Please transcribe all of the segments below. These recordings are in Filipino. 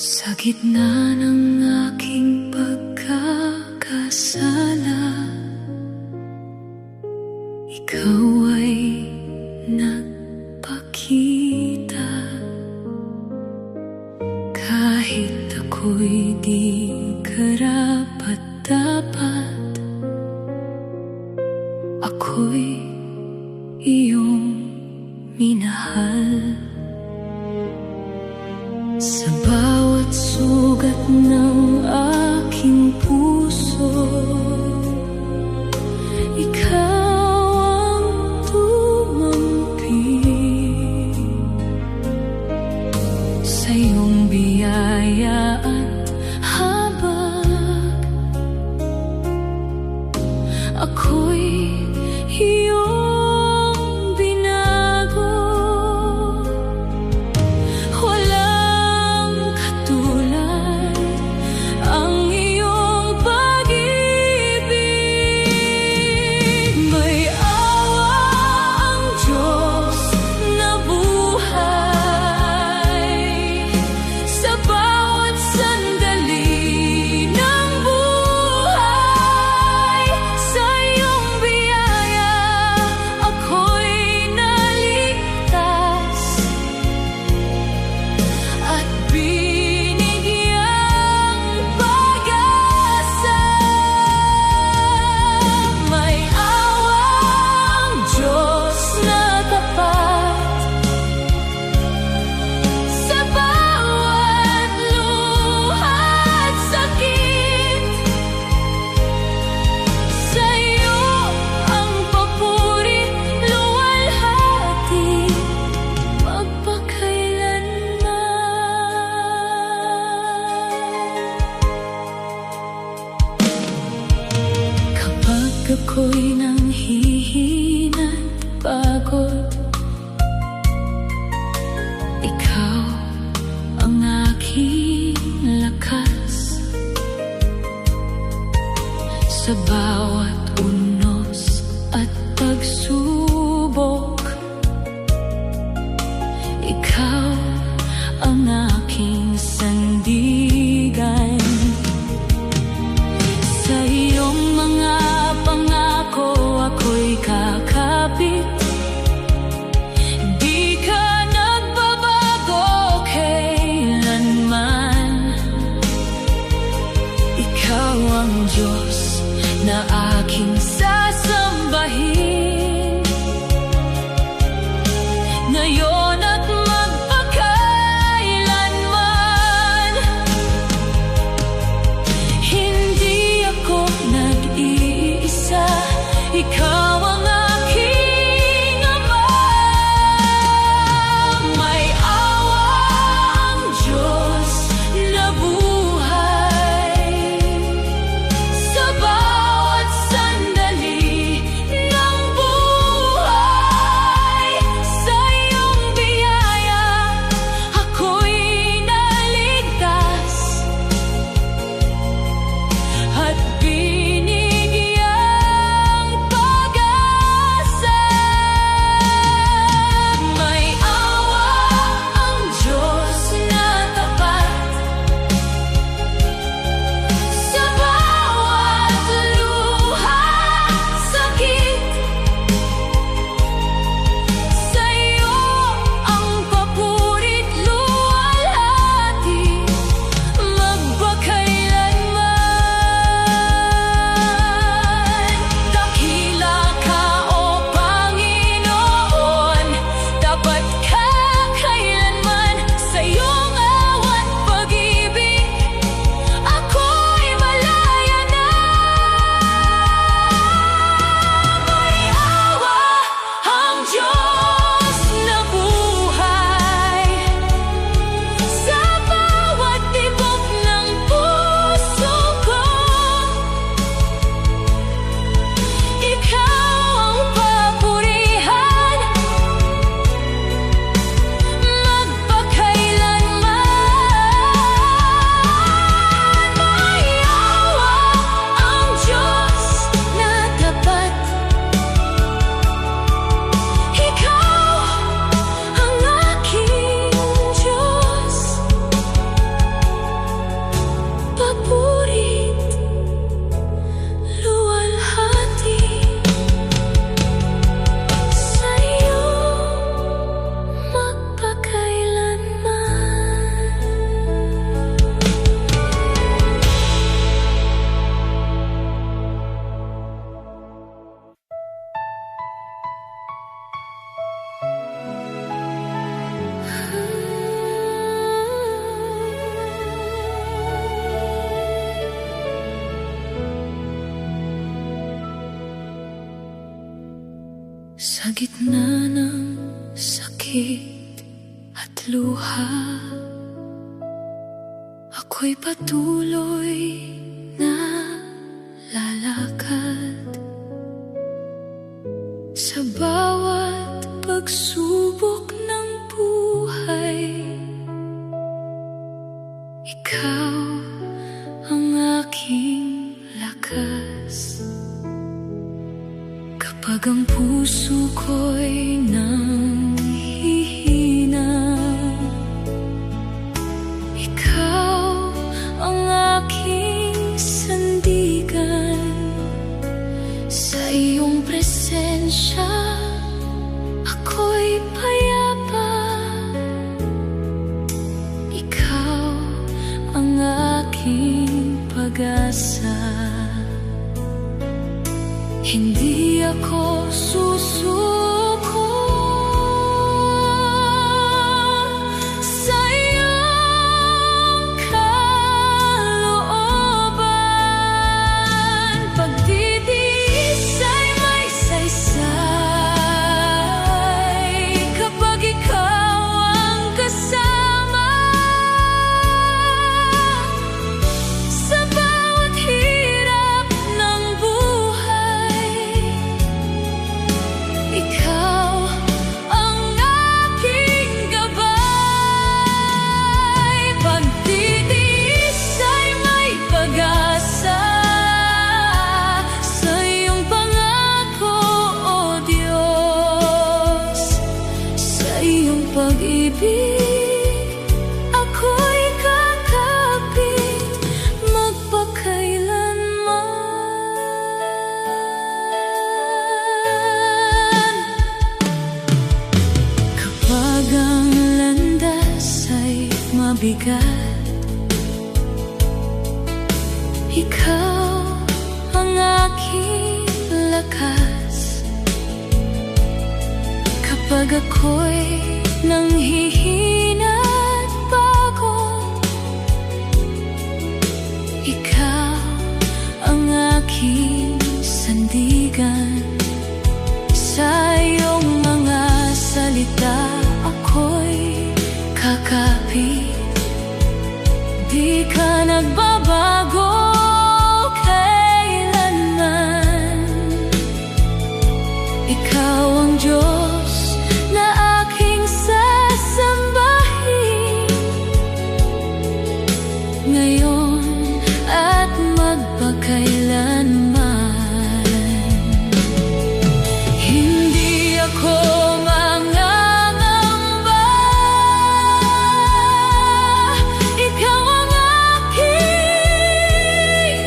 Sa gitna ng aking pagkakasala, ikaw ay nagpakita. Kahit ako'y di karapat-dapat, ako'y iyong minahal. Sa bawat sugat ng aking puso, ikaw ang tumampi. Sa iyong biyaya at habag, ako'y iyong sa bawat gitna ng sakit at luha, ako'y patuloy na lalakad sa bawat pagsubok ng buhay. Ikaw ang aking lakas kapag ang puso ko'y nanghihina. Ikaw ang aking sandigan, sa iyong presensya ako'y payapa. Ikaw ang aking pag-asa, hindi ako susuko sa iyong kalooban. Pagtitiis ay may saysay kapag ikaw ang kasama. Sa bawat hirap ng buhay, ikaw ang aking gabay. Pagtitiis ay may pag-asa sa iyong pangako, O Diyos. Sa iyong pag-ibig ako'y kakapit magpakailanman. Kapag ang landas ay mabigat, ikaw ang aking lakas. Kapag ako'y nanghihina at pagod, ikaw ang aking sandigan. Sa iyong mga salita ako'y kakapit, di ka nagbabago kailanman. Ikaw ang Diyos na aking sasambahin, ngayon at magpakailanman. Hindi ako mangangamba, ikaw ang aking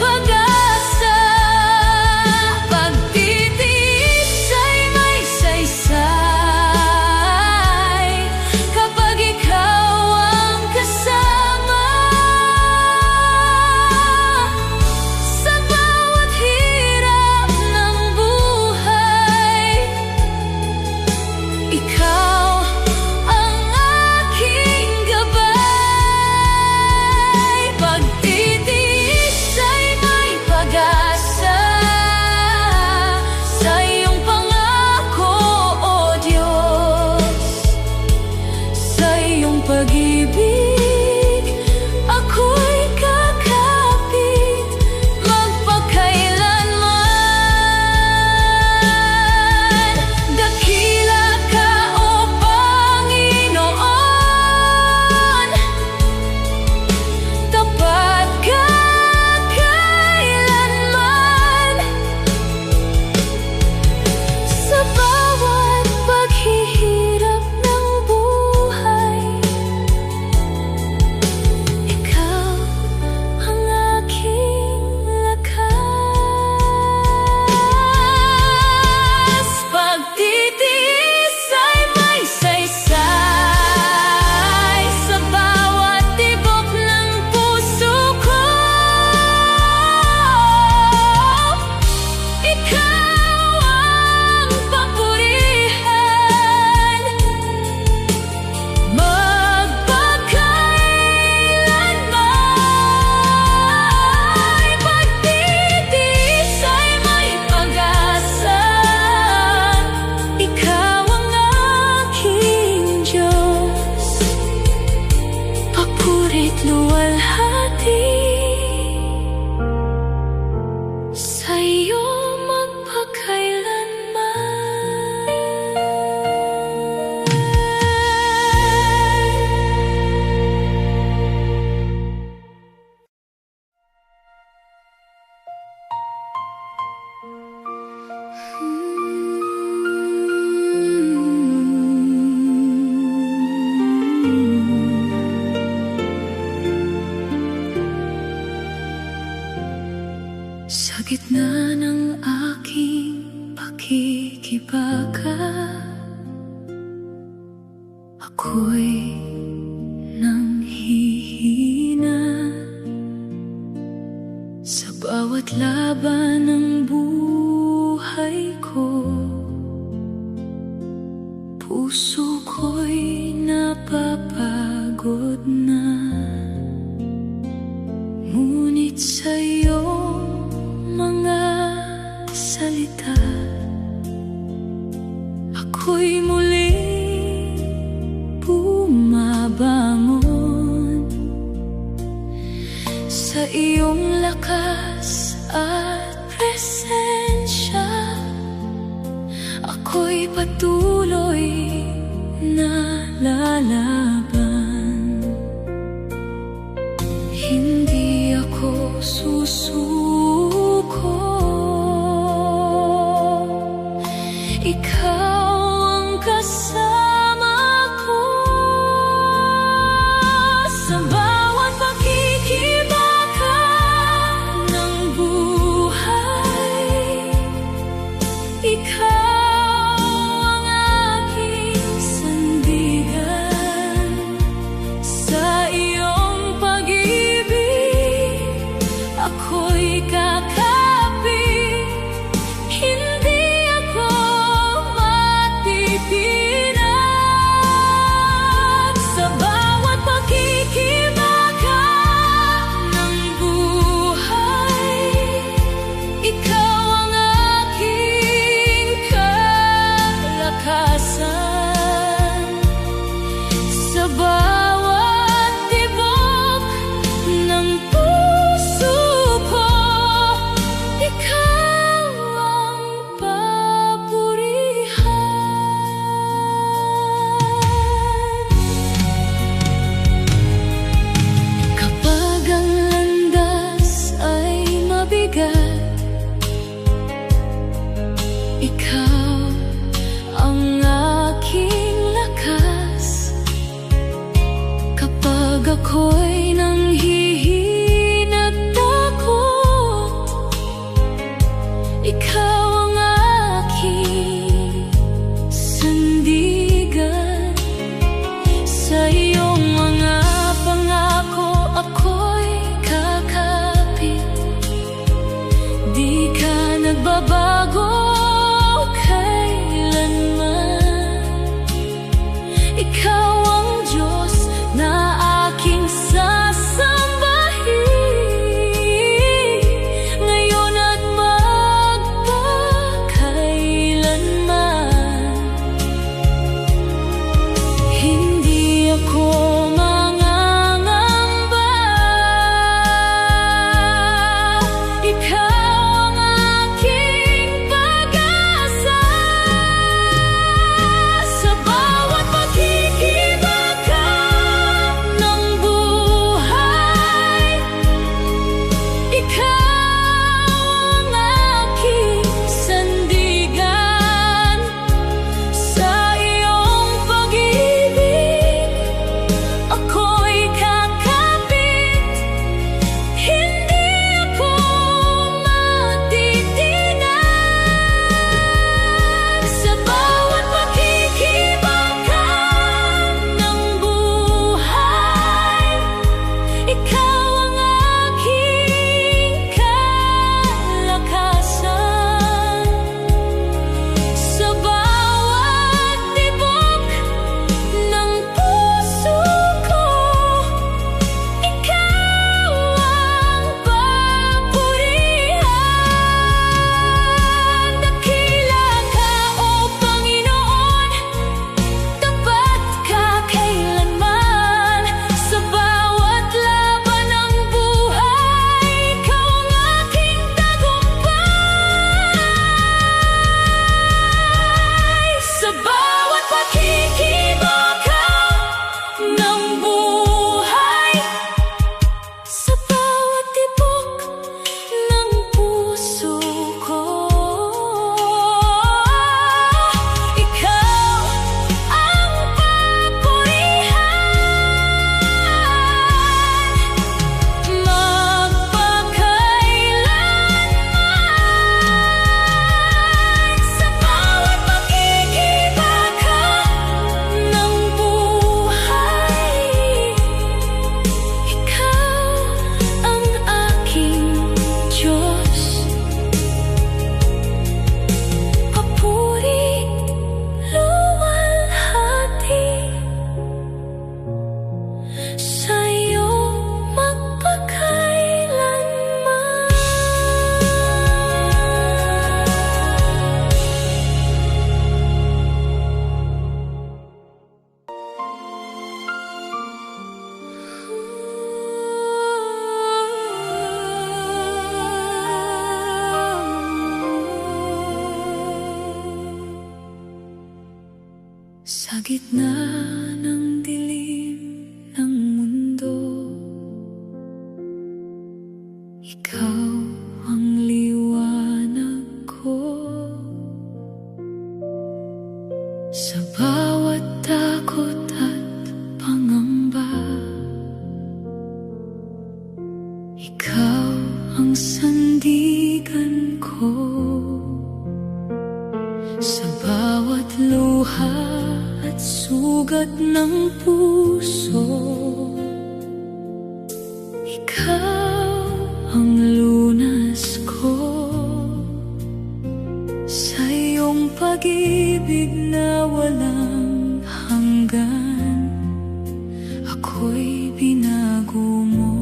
pag-asa. Pagtitiis ay may saysay kapag ikaw ang kasama. Sa bawat hirap ng buhay, ikaw ang aking gabay. Pagtitiis ay may pag-asa sa iyong pangako, O Diyos. Sa iyong pag-ibig ako'y kakapit magpakailanman. Dakila ka, O Panginoon, tapat ka kailanman. Sa bawat paghihirap ng buhay, gitna ng aking pakikibaka, ako'y nanghihina sa bawat laban ng buhay ko. Puso ko'y napapagod na, ngunit sa iyong mga salita ako'y muling bumabangon. Sa iyong lakas at presensya ako'y patuloy na lalaban. Hindi ako susuko, ikaw ang kasama ko. Sa bawat pakikibaka ng buhay, ikaw ang aking sandigan. Sa iyong pag-ibig ako'y kakapit, hindi ako matitinag. Sa bawat pakikibaka ng buhay, ikaw ang aking kalakasan. Sa bawat tibok ng puso ko, ikaw ang papurihan. Kapag ang landas ay mabigat, ikaw ang aking lakas. Kapag ako'y nanghihina at takot, ikaw ang aking sandigan. Sa iyong mga pangako ako'y kakapit, di ka nagbabago kailanman. Ikaw ang Diyos na aking sasambahin, ngayon at magpakailanman. Hindi ako mangangamba, ikaw ang aking gitna ng dilim ng mundo, ikaw ang liwanag ko. Sa bawat takot at pangamba, ikaw ang sandigan ko. Sa bawat luha at sugat ng puso, ikaw ang lunas ko. Sa iyong pag-ibig na walang hanggan, ako'y binago mo.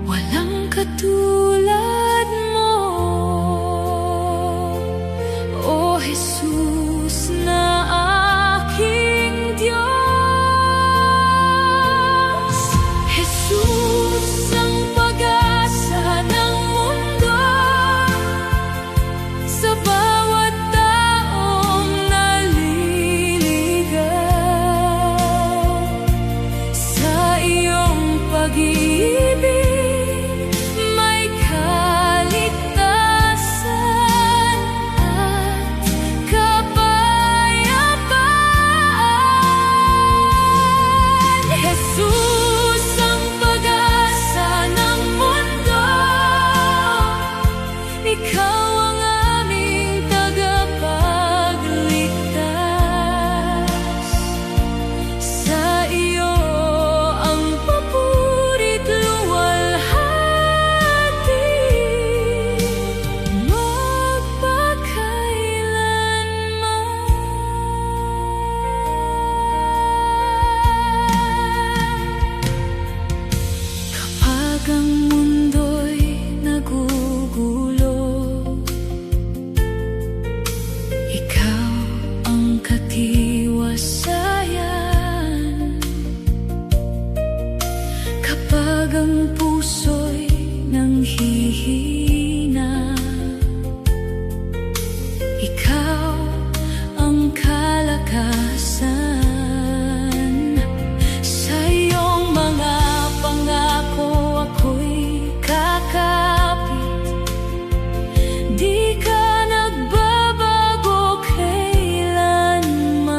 Walang katulad mo, O Jesus na aking Diyos. Jesus ang pag-asa ng mundo, sa bawat taong naliligaw. Sa iyong pag-ibig may kaligtasan at kapayapaan. Jesus ang pag-asa ng mundo, ikaw ang aming tagapagligtas. Sa iyo ang papurit luwalhati, magpakailanman. Kapag ang mundo'y nagugulo, ikaw ang katiwasayan. Kapag ang puso'y nanghihina, ikaw ang kalakasan. Sa iyong mga pangako ako'y kakapit, di ka nagbabago kailanman.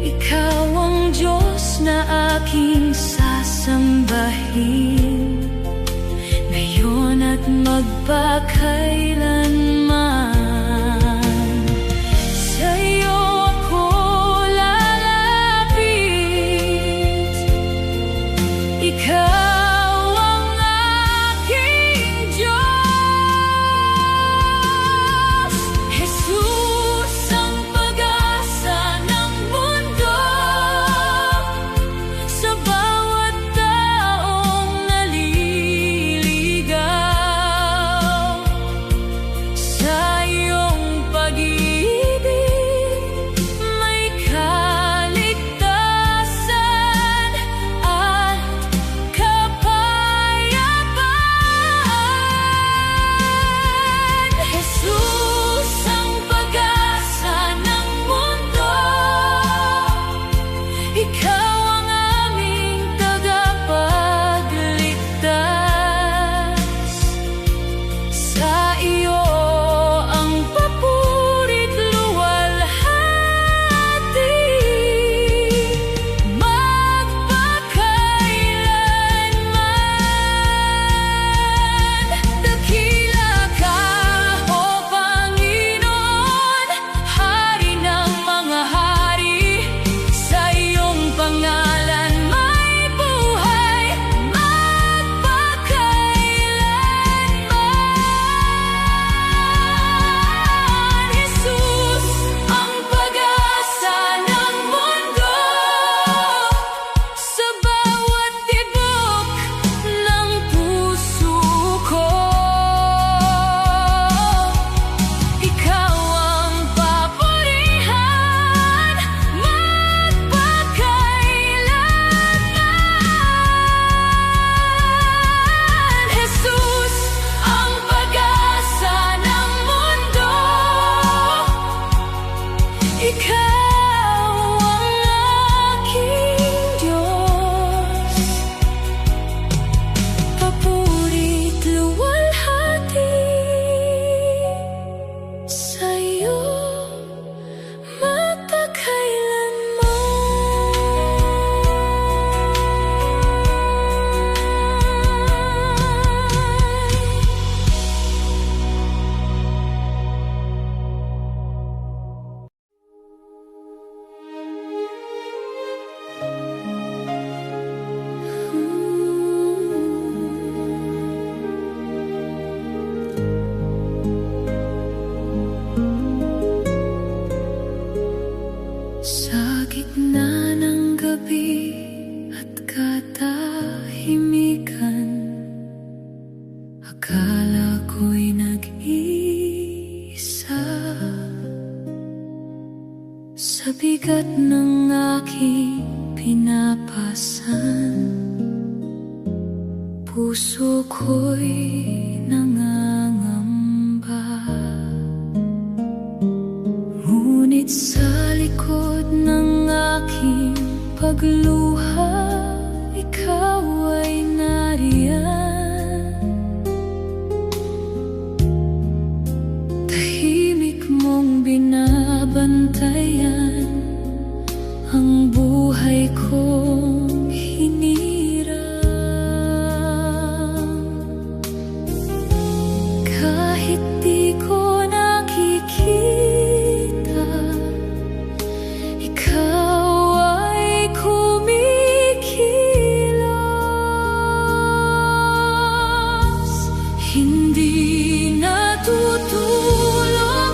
Ikaw ang Diyos na aking sasambahin, ngayon at magpakailanman. Sa iyo ako lalapit, ikaw ang aking Diyos. Jesus ang pag-asa ng mundo, sa bawat taong naliligaw. Ikaw ang aking Diyos, papurit luwalhati sa'yo sa gitna ng gabi at katahimikan, akala ko'y nag-iisa. Sa bigat ng aking pinapasan, puso ko'y nangangamba. Ngunit sa likod ng aking pagluha, ikaw ay nariyan. Tahimik mong binabantayan ang buhay kong hinirang. Kahit di ko nakikita, ikaw ay kumikilos. Hindi natutulog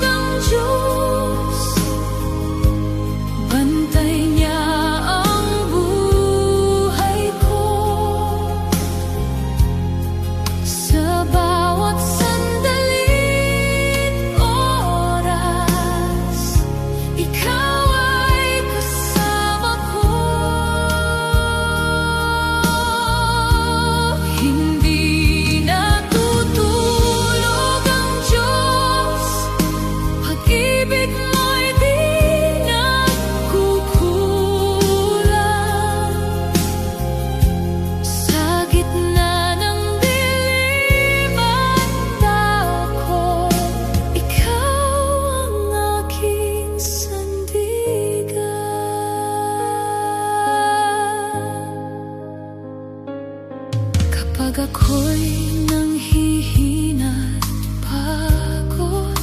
ang Diyos, bantay niya ang buhay ko. Sa bawat sandalit oras, ikaw ay kasama ko. Hindi natutulog ang Diyos, pag-ibig mo'y di nagkukulang. Sa gitna ng dilim at tao ko, ikaw ang aking sandigan. Kapag ako'y nanghihina't pagod,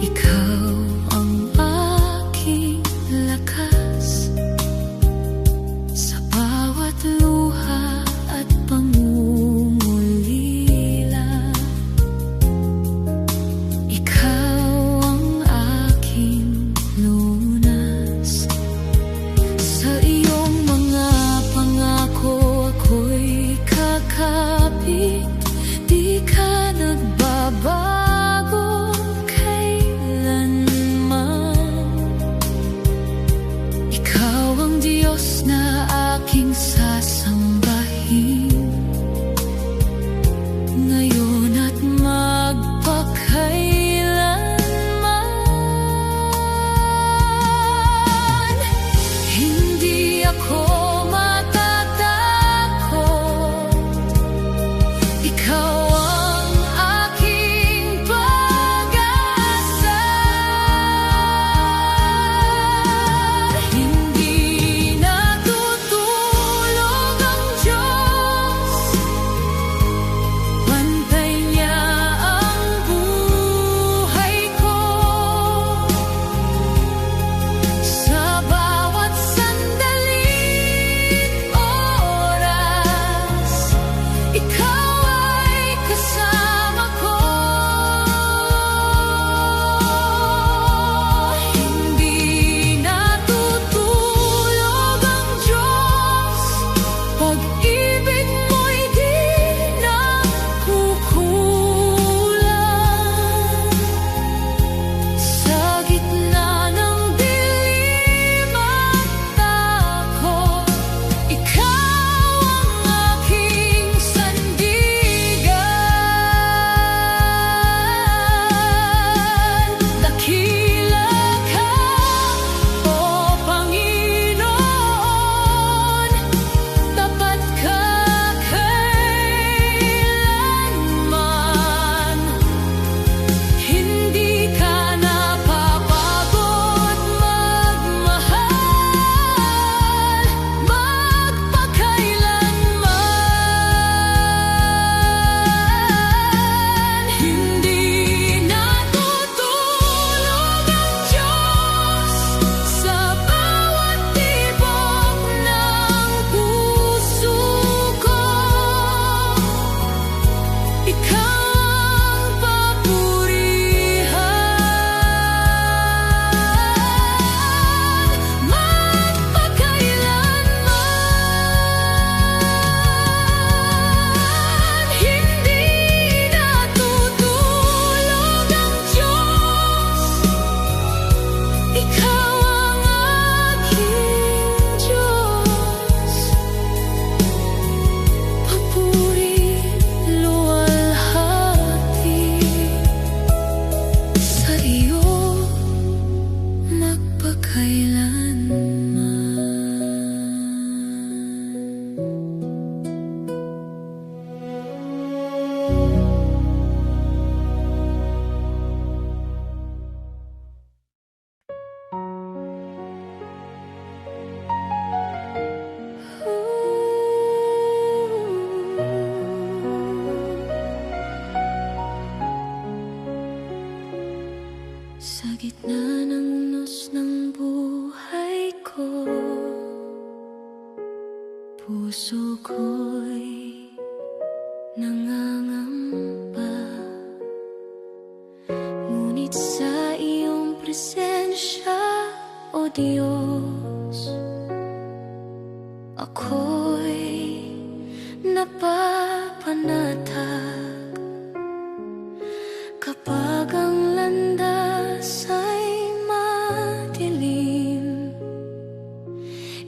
ikaw ang aking lakas. Sa bawat luha at pangungulila, ikaw ang aking lunas. Sa iyong mga pangako ako'y kakapit, di ka nagbabago kailanman. Sa gitna ng unos ng buhay ko, puso ko'y nangangamba. Ngunit sa iyong presensya, O Diyos, ako'y napapanatag. Kapag ang landas ay madilim,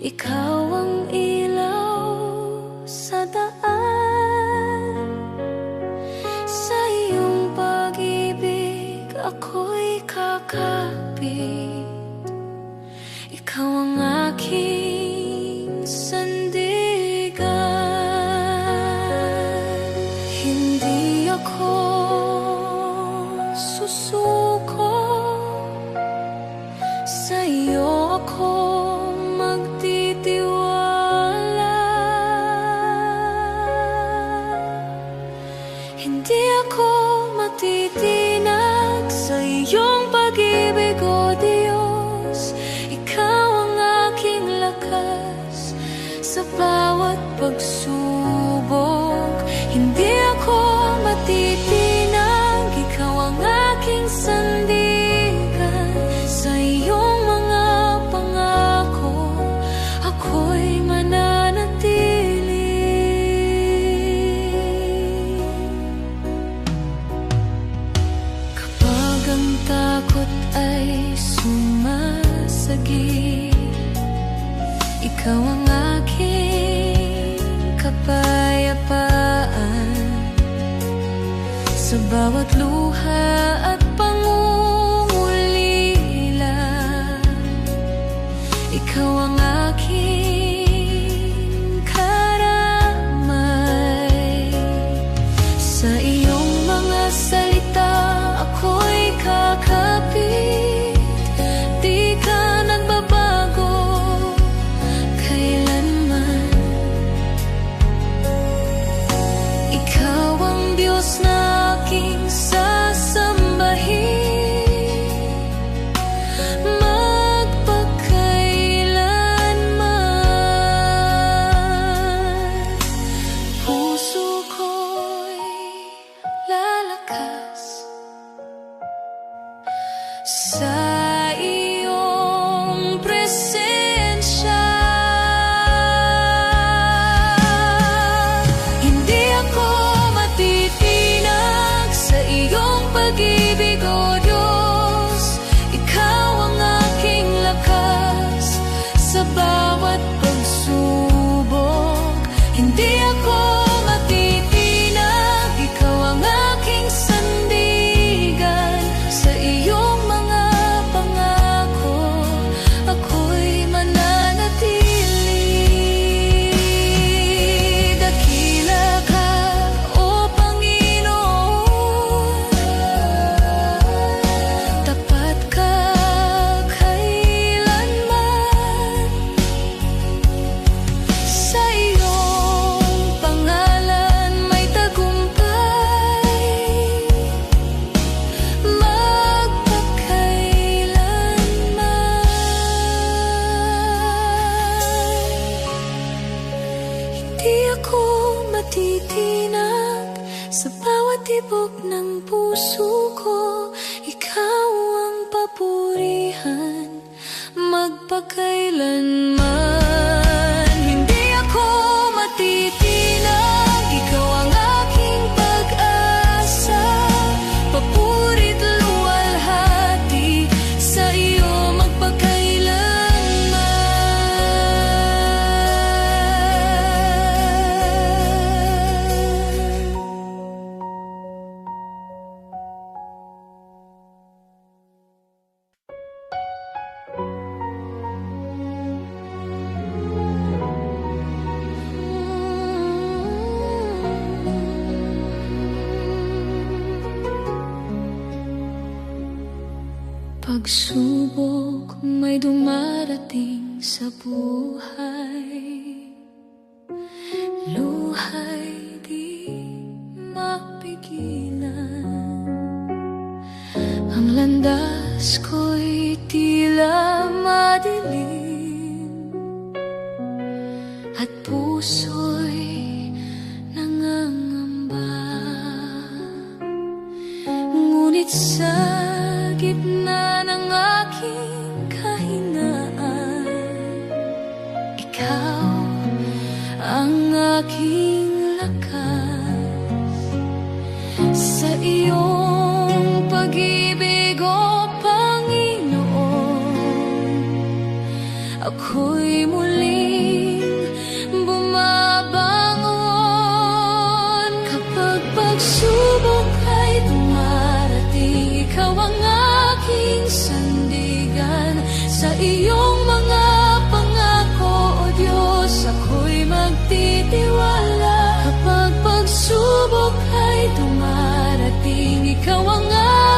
ikaw ang ilaw sa daan. Sa iyong pag-ibig ako'y kakapit. Ikaw ang aking sandigan. Hindi ako susuko, sa iyo ako magtitiwala. Hindi ako matitinag sa iyong pag-ibig, O Diyos. Ikaw ang aking lakas sa bawat pagsubok. Hindi ako matitinag, ikaw ang aking sandigan. Sa iyong mga pangako, ako'y mananatili. Kapag ang takot ay sumasagip, ikaw ang aking kapayapaan. Sa bawat luha at pangungulila, ikaw ang aking karamay. Sa iyong mga salita ako'y kakapit. Di ka nagbabago kailanman. Ikaw ang Diyos na aking sasambahin magpakailanman. Puso ko'y lalakas sa iyong presensya. Hindi ako matitinag sa iyong pag-ibig, O Diyos. Ikaw ang aking lakas sa bawat pagsubok. Hindi ako matitinag, ikaw ang aking sandigan. Sa iyong mga pangako, ako'y mananatili. Dakila ka, O Panginoon. Tapat ka kailanman. Sa iyong pangalan may tagumpay magpakailanman. Hindi ako matitinag sa bawat tibok ng puso ko. Ikaw ang papurihan magpakailanman. Hindi ako matitinag, ikaw ang aking pag-asa. Papurit luwalhati sa iyo pagsubok may dumarating sa buhay. Luhay di mapigilan. Ang landas aking lakas. Sa iyong pag-ibig, O Panginoon, ako'y muling bumabangon. Kapag pagsubok ay dumarating, ikaw ang aking sandigan. Sa iyong mga pangako, O Diyos, ako'y magtitiwala. Kapag pagsubok ay dumarating, ikaw ang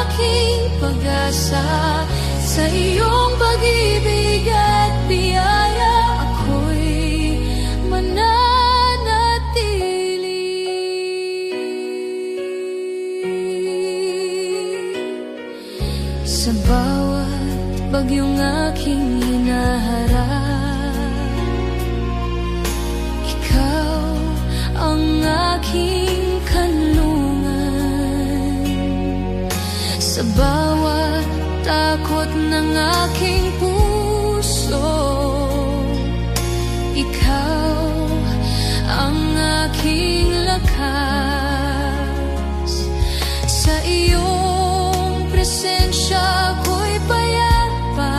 aking pag-asa. Sa iyong pag-ibig at biyaya, ako'y mananatili. Sa bawat bagyong aking hinaharap, ikaw ang aking kanlungan. Sa bawat takot ng aking puso, ikaw ang aking lakas. Sa iyong presensya ako'y payapa.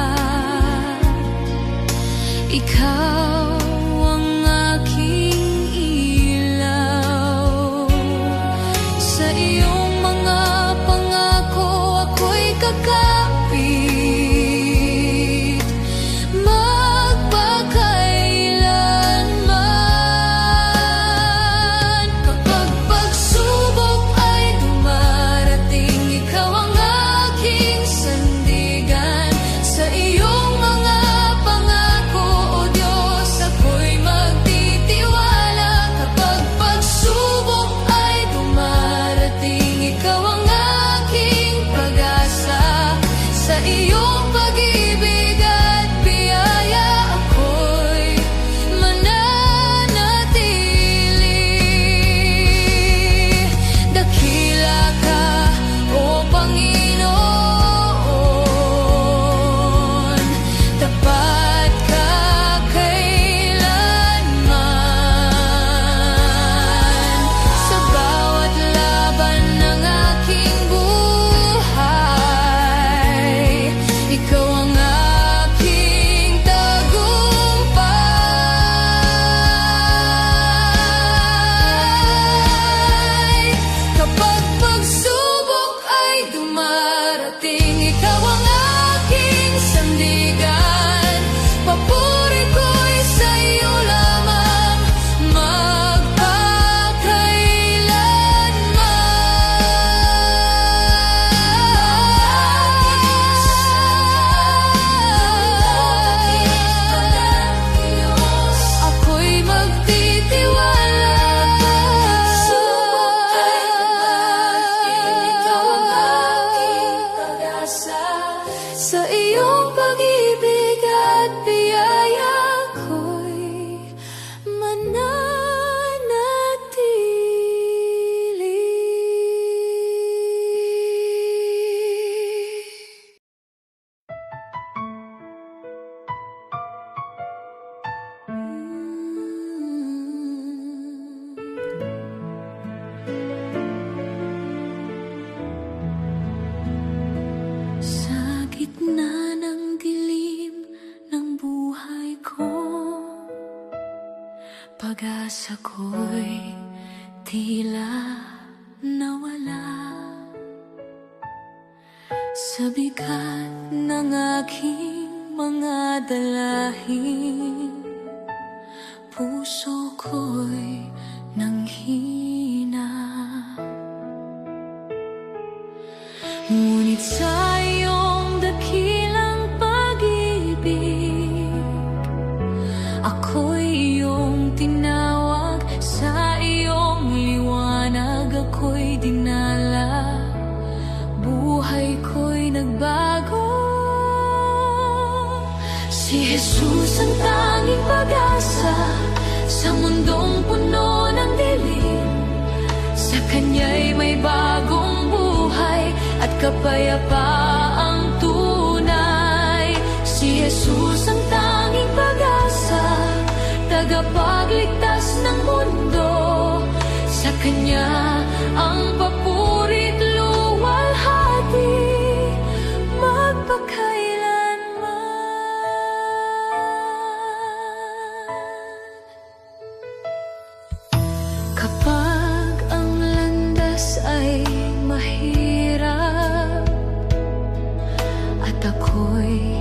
Ikaw ang aking ilaw. Sa iyong mga pangako ako'y kakapit magpakailanman. Kapag pagsubok ay dumarating, ikaw ang aking sandigan. Sa iyong mga pangako, O Diyos, ako'y magtitiwala. Kapag pagsubok ay dumarating, ikaw ang aking pag-asa. Sa iyong pag-ibig at biyaya, ako'y mananatili. Dakila ka, O Panginoon, tapat ka kailanman. Sa bawat laban ng aking buhay, ikaw ang aking tagumpay. Kapag pagsubok ay dumarating, ikaw ang aking sandigan. Papuri ko'y sa iyo lamang magpakailanman. Ako'y magtitiwala. Subok ay dumarating, ikaw ang aking pag-asa. Sa iyong pag-ibig at biyaya, ako'y mananatili. Sa gitna ng dilim ng buhay ko, pag-asa ko'y tila nawala. Sa bigat ng aking mga dalahin, puso ko'y nanghina. Ngunit sa iyong dakilang pag-ibig, ako'y iyong tinawag. Sa iyong liwanag ako'y dinala. Buhay ko'y nagbago. Si Jesus ang tanging pag-asa sa mundong puno ng dilim. Sa Kanya'y may bagong buhay at kapayapaang tunay. Si Jesus ang tanging pag-asa, tagapagligtas ng mundo. Kanya ang papurit luwalhati magpakailanman. Kapag ang landas ay mahirap at ako'y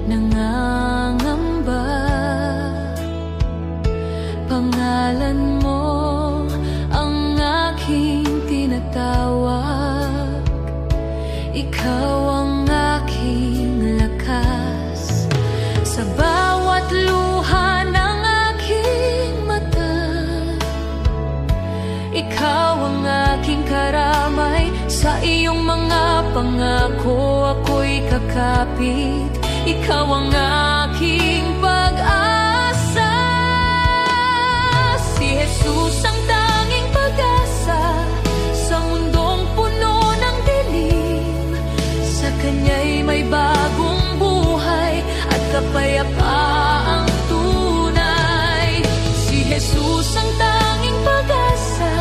nangangamba, pangalan mo ang aking tinatawag. Ikaw ang aking lakas sa bawat luha ng aking mata. Ikaw ang aking karamay, sa iyong mga pangako ako'y kakapit. Ikaw ang aking pag-asa. Si Jesus ang tanging pag-asa sa mundong puno ng dilim. Sa Kanya'y may bagong buhay at kapayapaang tunay. Si Jesus ang tanging pag-asa,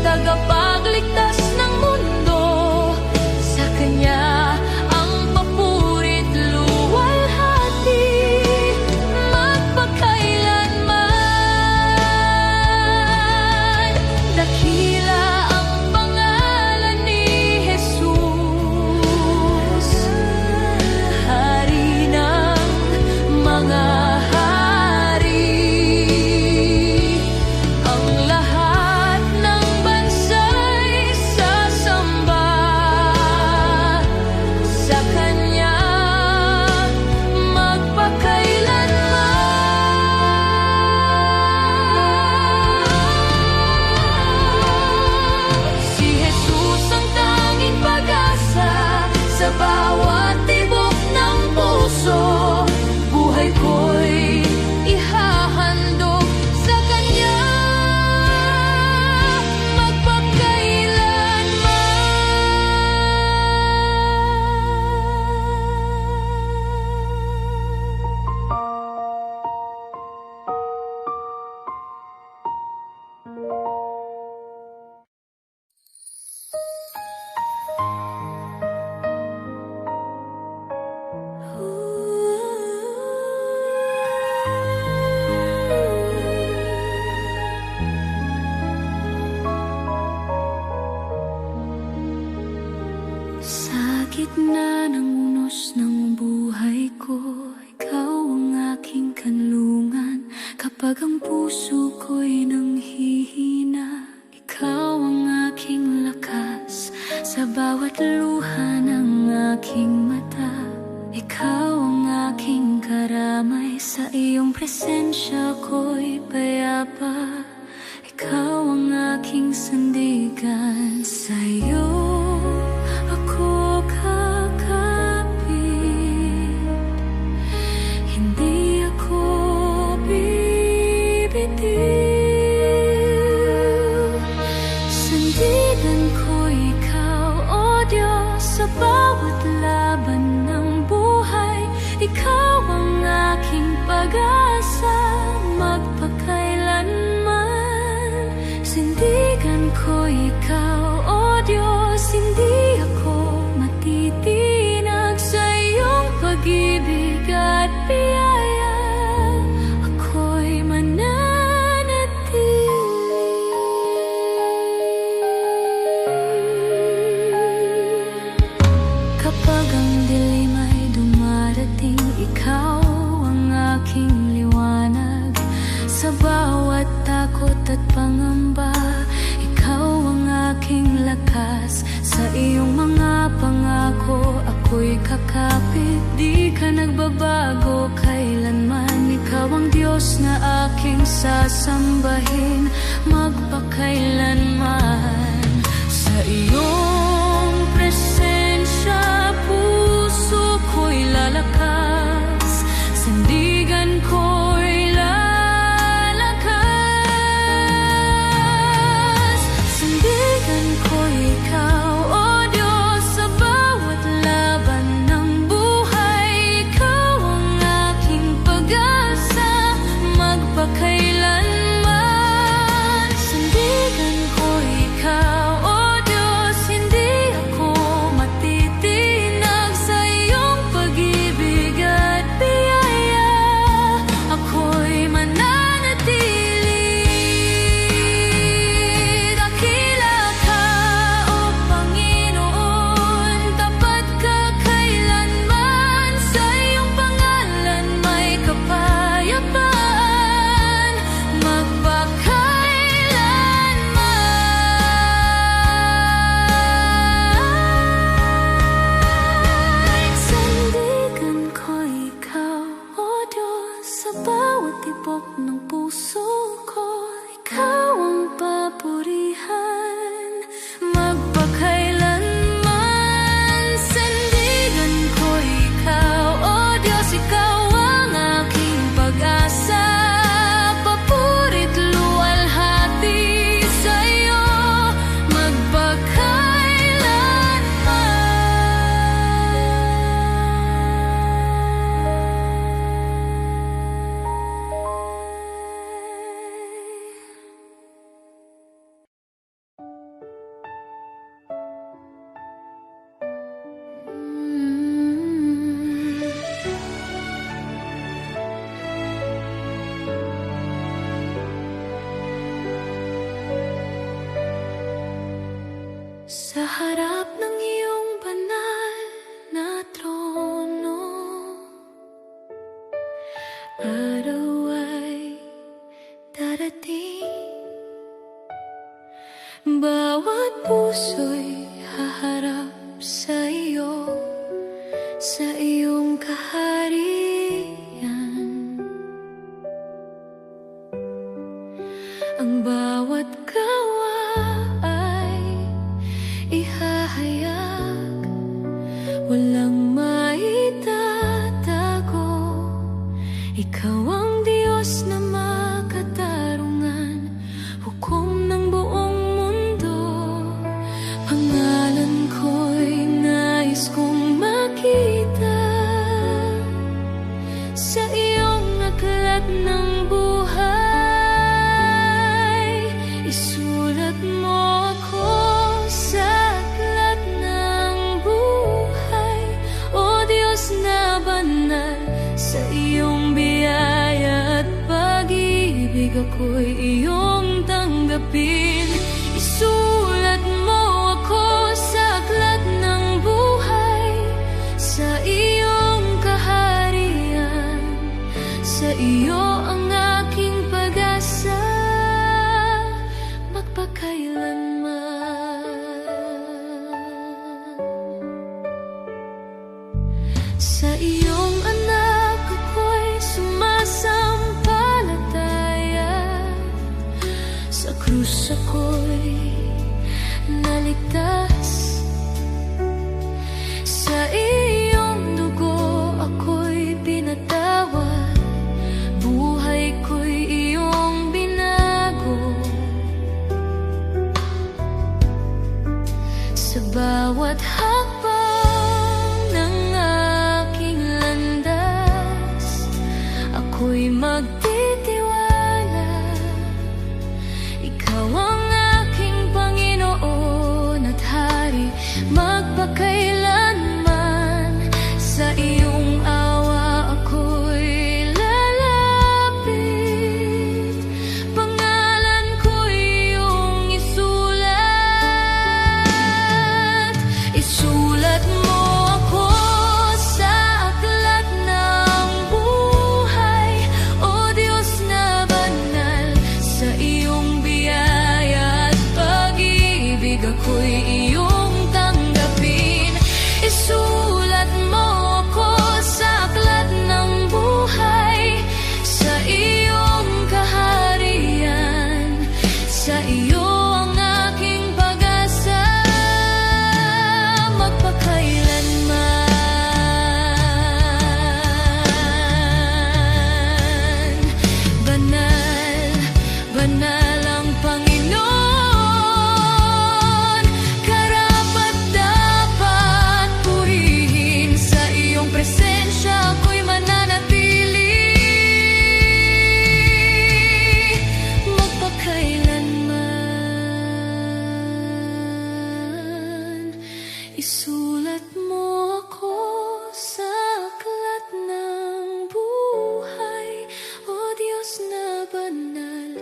tagapagligtas ng mundo. Sa Kanya ang papurit luwalhati magpakailanman. Dakila ang pangalan ni Jesus, Hari ng mga hari. Ang lahat ng bansa'y sasamba sa Kanya magpakailanman. Si Jesus ang tanging pag-asa sa bawat tibok ng puso. Buhay ko'y ihahandog sa Kanya sa gitna ng unos ng buhay ko. Ikaw ang aking kanlungan kapag ang puso ko'y nanghihina. Ikaw ang aking lakas sa bawat luha ng aking mata. Ikaw ang aking karamay, sa iyong presensya ko'y payapa. Ikaw ang aking sandigan, sa iyo ako kakapit. Hindi ako bibitiw. Sandigan ko ikaw, O Diyos, sa bawat laban ng buhay. Ikaw ang aking pag-asa magpakailanman. Sandigan ko ikaw, O Diyos, hindi ako matitinag sa iyong pag-ibig at biyaya. Ako'y mananatili. Kapag ang dilim ay dumarating, ikaw ang aking liwanag. Sa bawat takot at pangamba, ikaw ang aking lakas. Sa iyong mga pangako ako'y kakapit. Di ka nagbabago kailanman. Ikaw ang Diyos na aking sasambahin magpakailanman. Sa iyong presensya puso ko'y lalakas. Sandigan ko'y lalakas. Sandigan ko ikaw, O Diyos, sa bawat laban ng buhay. Ikaw ang aking pag-asa magpakailanman. Sandigan ko araw ay darating. Bawat puso'y haharap sa iyo, sa iyong kaharian. Ang bawat gawa ay ihahayag, walang maitatago. Ikaw ang Diyos na makatarungan, hukom ng buong mundo. Pangalan ko'y nais kong makita sa iyong aklat ng buhay. Isulat mo ako sa aklat ng buhay, O Diyos na banal. Sa iyong biyaya at pag-ibig ako'y iyong tanggapin. Isulat mo ako sa aklat ng buhay, sa iyong kaharian. Sa iyo ang aking pag-asa, magpakailanman. Sa iyong anak ako'y sumasampalataya, sa krus ako'y naligtas. Sa iyong dugo ako'y pinatawad, buhay ko'y iyong binago. Sa bawat hakbang ng aking landas, ako'y magtitiwala. Ikaw ang aking Panginoon at Hari, magpakailanman. Sa iyong awa ako'y lalapit, pangalan ko'y iyong isulat. Isulat mo ako sa aklat ng buhay, O Diyos na banal. Sa iyong biyaya at pag-ibig ako'y iyong tanggapin. Isulat mo ako sa aklat ng buhay, sa iyong kaharian. Sa iyo ang aking pag-asa, magpakailanman. Banal, banal ang Panginoon, karapat-dapat purihin. Sa iyong presensya ako'y mananatili, magpakailanman. Isulat mo ako sa aklat ng buhay, O Diyos na banal.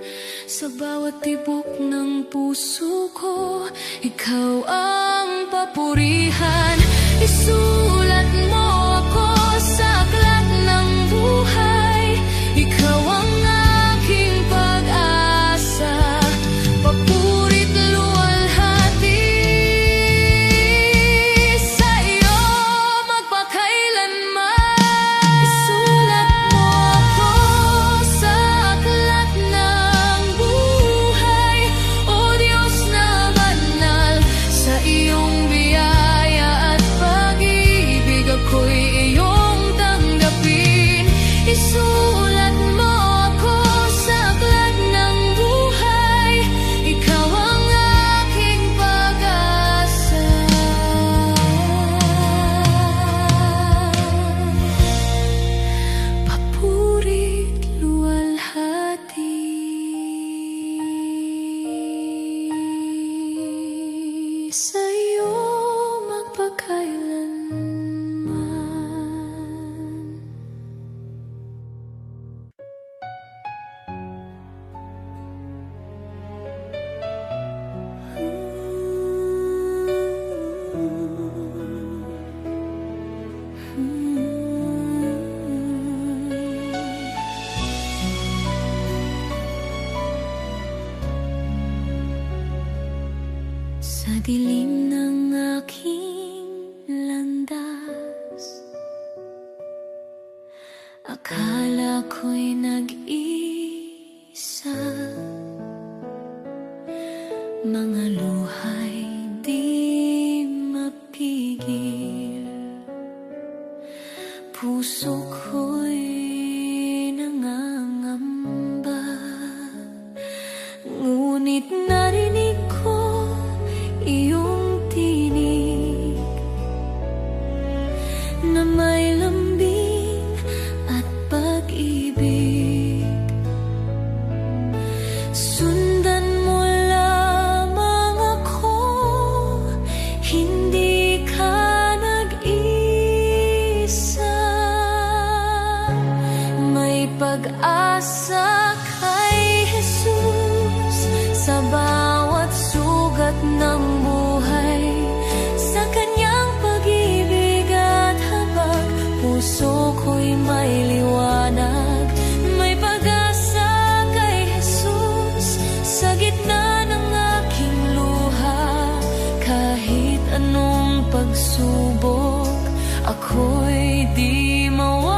Sa bawat tibok ng puso ko, ikaw ang papurihan. Isulat mo ako sa aklat ng buhay, ikaw ang aking pag-asa, papurit luwalhati. Sa iyo magpakailanman. Isulat mo ako sa aklat ng buhay, O Diyos na banal. Sa iyong biyaya at pag-ibig ako'y dilim ng aking landas, akala ko'y nag-isa. Mga luha'y di mapigil, puso ko'y nangangamba. Ngunit narinig ko iyong tinig na may lambing at pag-ibig. Sundan mo lamang ako, hindi ka nag-isa. May pag-asa kay Jesus sa bawat sugat ng buhay. Sa kanyang pag-ibig at habag, puso ko'y may liwanag. May pag-asa kay Jesus sa gitna ng aking luha. Kahit anong pagsubok, ako'y di mawawala.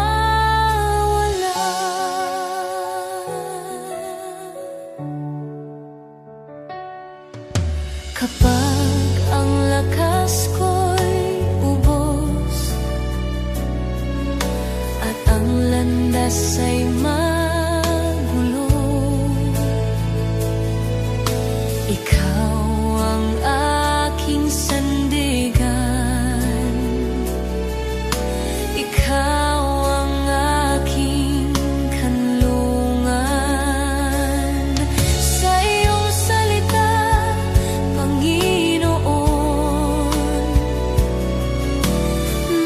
Kapag ang lakas ko'y ubos at ang landas ay magulo, ikaw ang aking sandigan, ikaw ang aking kanlungan. Sa iyong salita, Panginoon,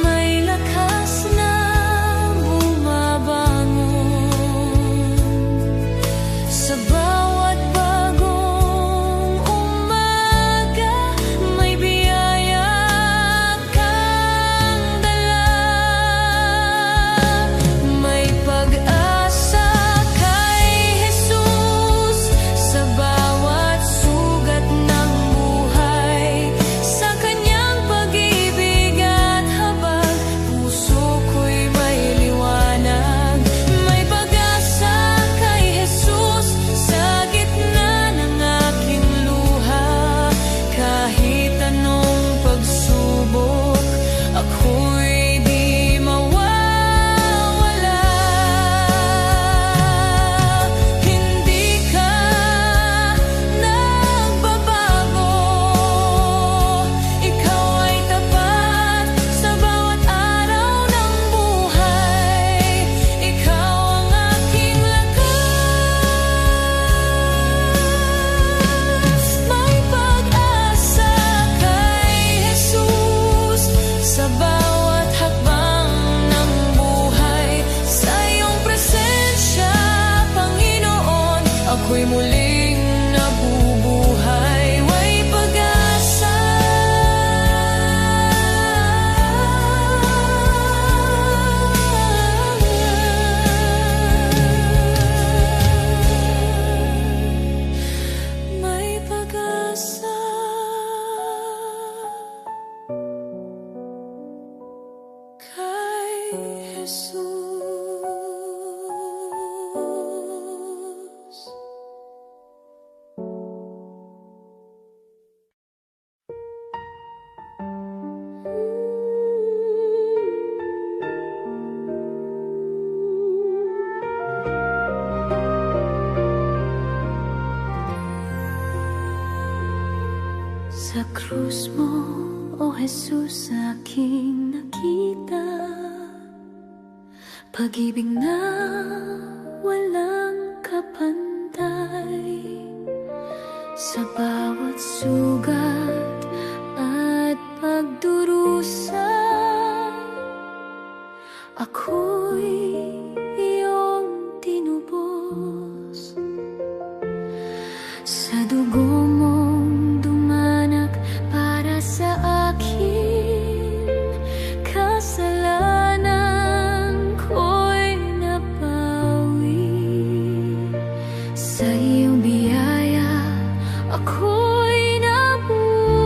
may lakas na bumabangon. Sa bawat bagong umaga, may biyaya kang dala. May pag-asa kay Jesus sa bawat sugat ng buhay. Sa kanyang pag-ibig at habag, puso ko'y may liwanag. May pag-asa kay Jesus sa gitna ng aking luha. Kahit anong pagsubok, ako'y di mawawala. Hindi ka nagbabago, ikaw ay tapat sa bawat araw ng buhay. Ikaw ang aking lakas. May pag-asa kay Jesus sa bawat hakbang ng buhay. Sa iyong presensya, Panginoon, ako'y muling nabubuhay. May pag-asa. May pag-asa kay Jesus. Sa krus mo, O Jesus, aking nakita pag-ibig na walang kapantay. Sa bawat sugat at pagdurusa, ako'y iyong tinubos. Sa dugo mong dumanak para sa akin, kasalanan ko'y napawi. Sa iyong biyaya, ako'y nabuhay.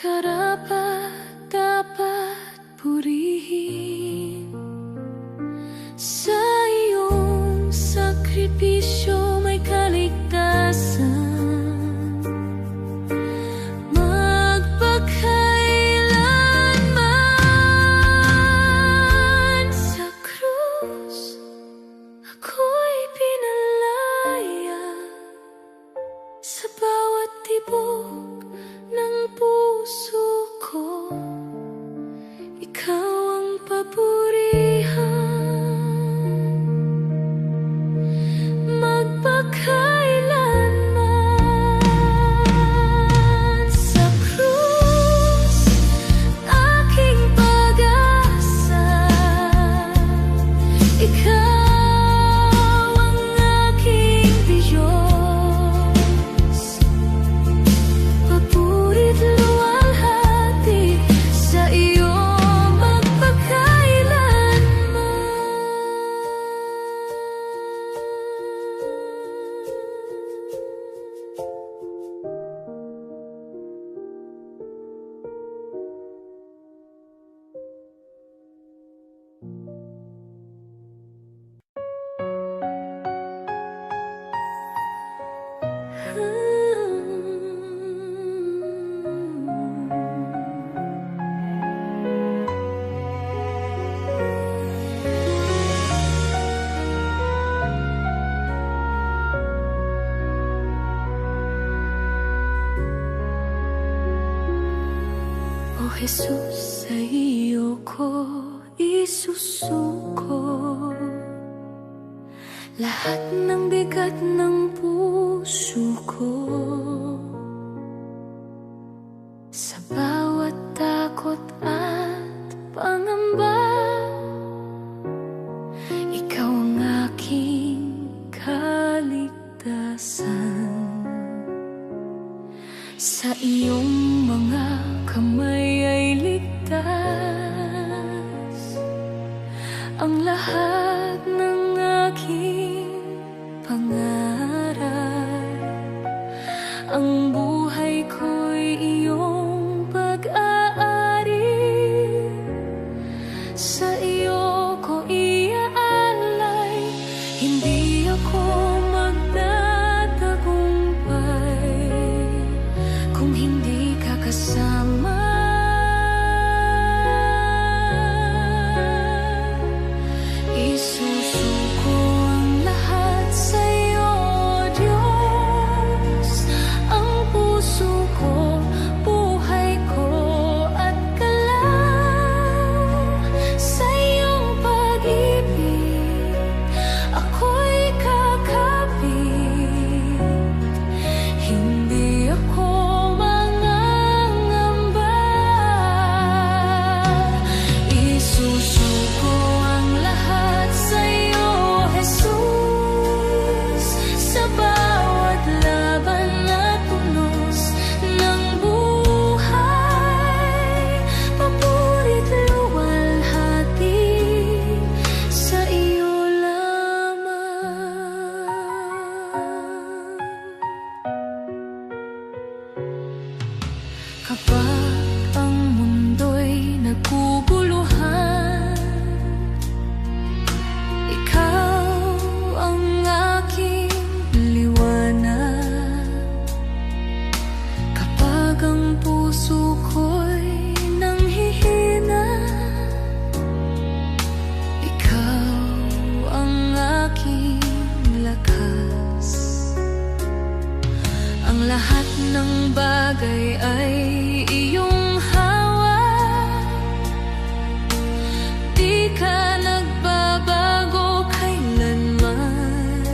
karapat-dapat purihin. Sa iyong sakripisyo may kaligtasan. Magpakailanman sa krus ako'y pinalaya. Sa bawat tibok ng puso ko, ikaw ang papurihan. Magpakailanman sa krus aking pag-asa. Ikaw ang aking Diyos. Papurit luwalhati sa iyo magpakailanman. O Jesus, sa iyo ko isusuko lahat ng bigat ng puso ko. Sa bawat takot at pangamba, ikaw ang aking kaligtasan. Sa iyong mga kamay ay ligtas ang lahat ng aking pangarap. Ang buhay ko'y iyong pag-aari. Sa iyo ko iaalay, hindi ako magtatagumpay kung hindi ka kasama. Isusuko ang lahat sa iyo, Diyos. Ang puso ko, buhay ko at galaw. Sa iyong pag-ibig ako'y kakapit. Hindi ako mangangamba. Isusuko ang lahat sa iyo, Jesus. Sa bawat laban at tunos ng buhay, papurit luwalhati sa iyo lamang. Kapag ang mundo'y naguguluhan, ikaw ang aking liwanag. Kapag ang puso ko'y nanghihina, ikaw ang aking lakas. Ang lahat ng bagay ay iyong hawak. Di ka nagbabago kailanman.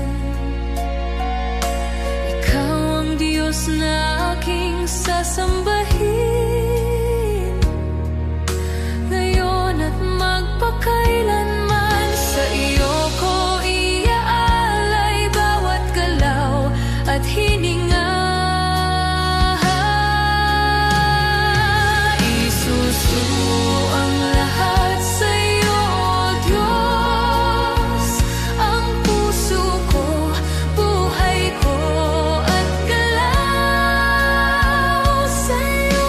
Ikaw ang Diyos na aking sasambahin, ngayon at magpakailanman. Sa iyo ko iaalay bawat galaw at hininga. Isusuko ang lahat sa iyo, Diyos. Ang puso ko, buhay ko at galaw. Sa iyo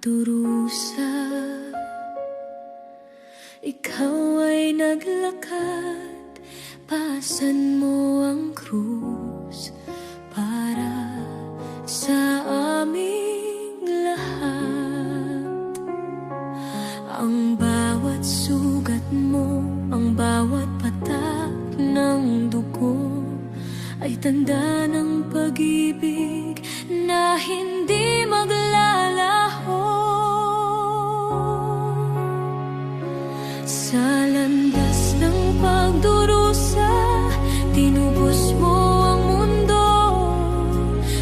pagdurusa. Ikaw ay naglakad, paasan mo ang krus para sa aming lahat. Ang bawat sugat mo, ang bawat patak ng dugo ay tanda ng pag-ibig na hindi maglalaho. Sa landas ng pagdurusa, tinubos mo ang mundo.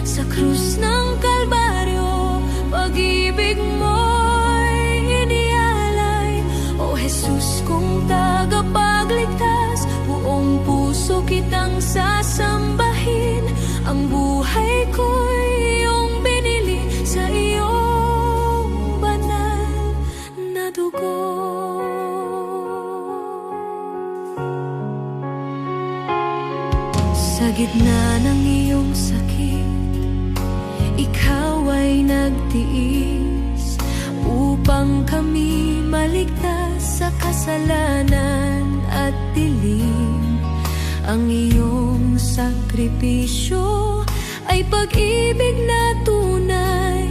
Sa krus ng Kalbaryo, pag-ibig mo'y inialay. O Jesus kong tagapagligtas, buong puso kitang sasambahin. Ang buhay ko'y iyong binili sa iyong banal na dugo. Sa gitna ng iyong sakit, ikaw ay nagtiis upang kami maligtas sa kasalanan at dilim. Ang iyong sakripisyo ay pag-ibig na tunay.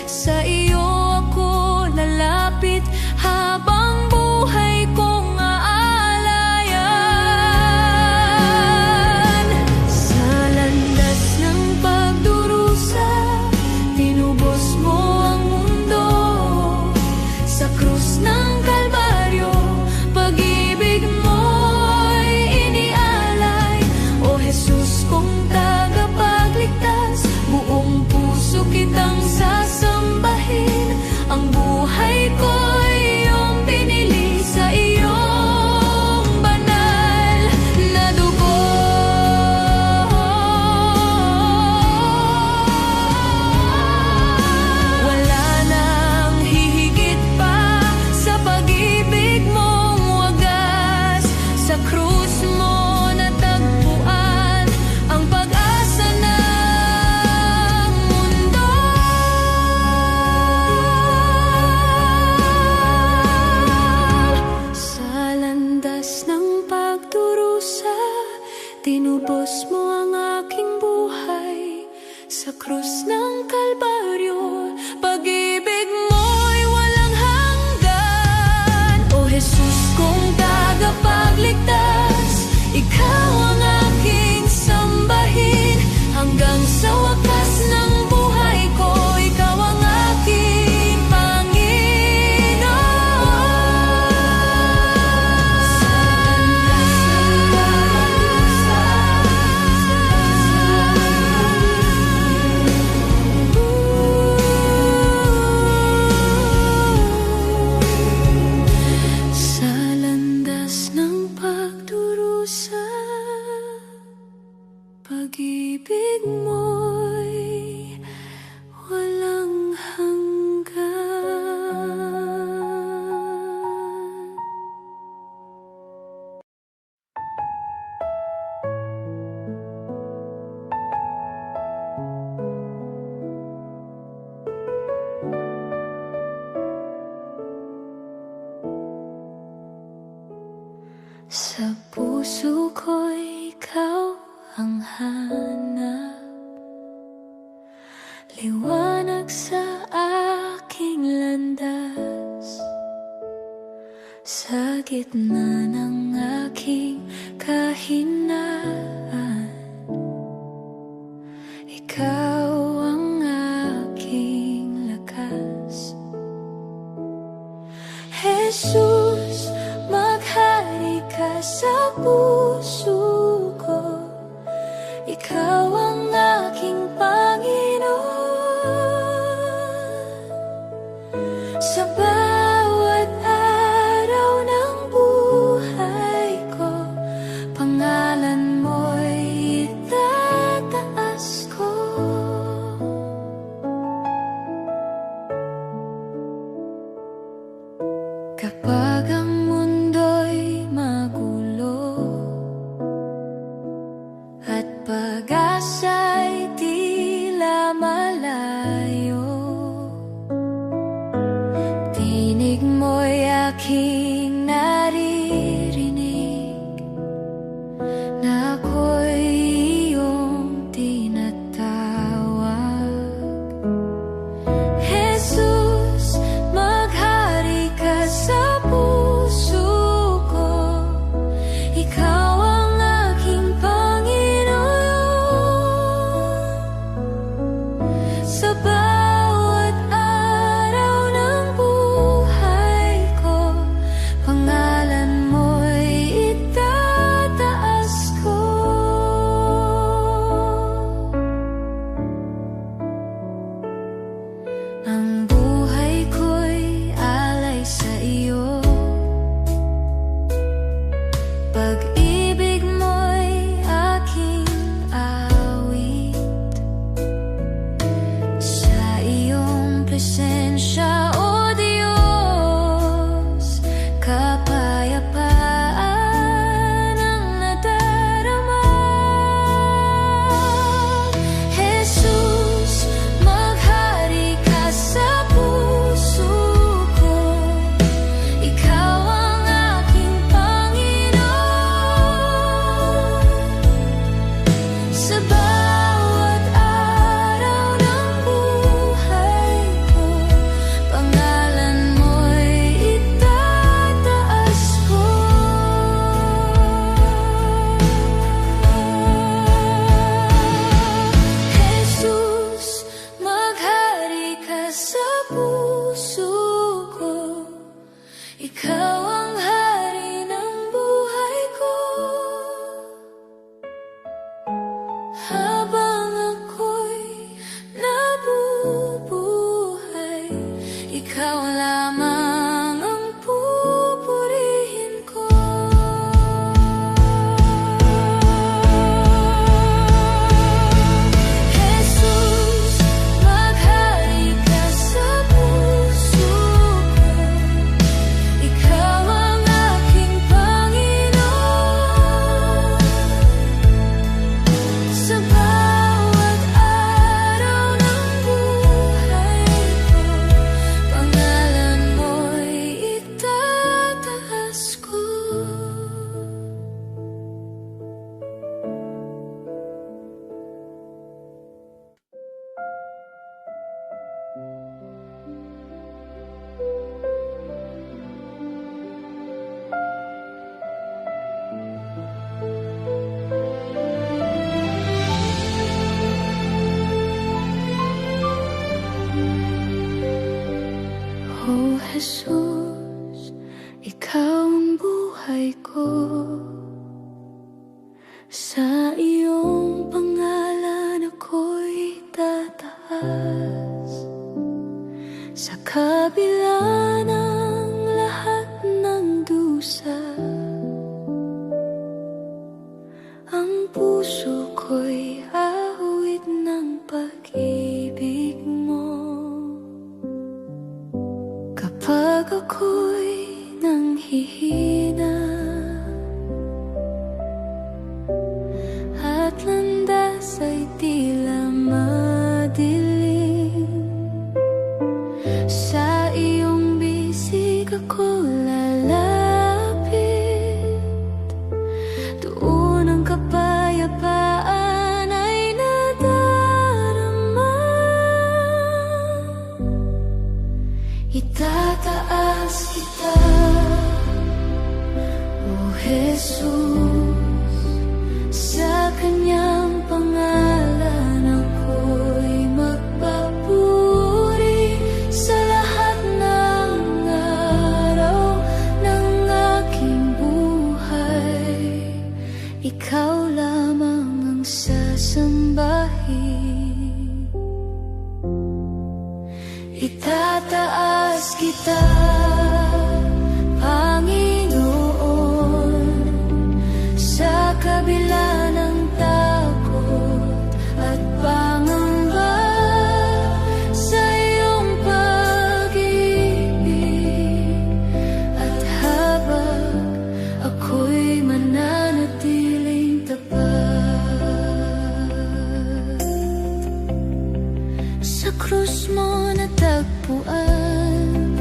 Sa iyo ako lalapit habang buhay kong aalayan. Sa landas ng pagdurusa, tinubos mo ang mundo. Sa krus ng Kalbaryo, pag-ibig mo'y inialay. O Jesus kong tagapagligtas, buong puso kitang sasambahin. Ang buhay ko'y iyong binili sa iyong banal na dugo. Wala nang hihigit pa sa pag-ibig mong wagas. Sa krus mo natagpuan ang pag-asa ng mundo. Sa landas ng pagdurusa, tinubos mo ang aking buhay. Sa krus ng Kalbaryo, pag-ibig mo'y walang hanggan. O Jesus kong tagapagligtas, ikaw ang aking sambahin. Hanggang sa wakas ng buhay ko, ikaw ang aking Panginoon. Sa landas ng pagdurusa, pag-ibig mo'y walang hanggan. Sa puso ko'y ikaw ang hanap, liwanag sa aking landas. Sa gitna ng aking kahinaan, ikaw ang aking lakas. Jesus, maghari ka sa puso ko. Ikaw ang aking Panginoon. Sa bawat araw ng buhay ko, pangalan mo'y itataas ko. Kapag ang mundo'y magulo at pag-asa'y tila malayo, aking naririnig na ako'y iyong tinatawag. Jesus, maghari ka sa puso ko. Ikaw ang aking Panginoon. Sa bawat araw ng buhay ko, pangalan mo'y itataas ko. Ang buhay ko'y alay sa iyo. Pag-ibig mo'y aking awit. Sa iyong presensya, O Diyos, kapayapaan ang nadarama. Jesus, maghari ka sa puso ko. Ikaw ang aking Panginoon. Sa bawat araw ng buhay ko, pangalan mo'y itataas ko. Jesus, maghari ka sa puso ko. Ikaw ang hari ng buhay ko. Habang ako'y nabubuhay, ikaw lamang ang pupurihin ko. Jesus, maghari ka sa puso ko. Ikaw ang aking Panginoon. Sa bawat araw ng buhay ko, pangalan mo'y itataas ko. O Jesus, ikaw ang buhay ko. Sa iyong pangalan ako'y tataas. Sa kabila ng lahat ng dusa, ang puso ko'y awit ng pag-ibig mo. Kapag ako'y nanghihina at landas ay tila madilim, sa iyong bisig ako lalapit. Doon ang kapayapaan ay nadarama. Itataas kita, O Jesus, sa kanyang pangalan ako'y magpapuri. Sa lahat ng araw ng aking buhay, ikaw lamang ang sasambahin. Itataas kita, Panginoon, sa kabila ng takot at pangamba. Sa iyong pag-ibig at habag, ako'y mananatiling tapat. Sa krus mo natagpuan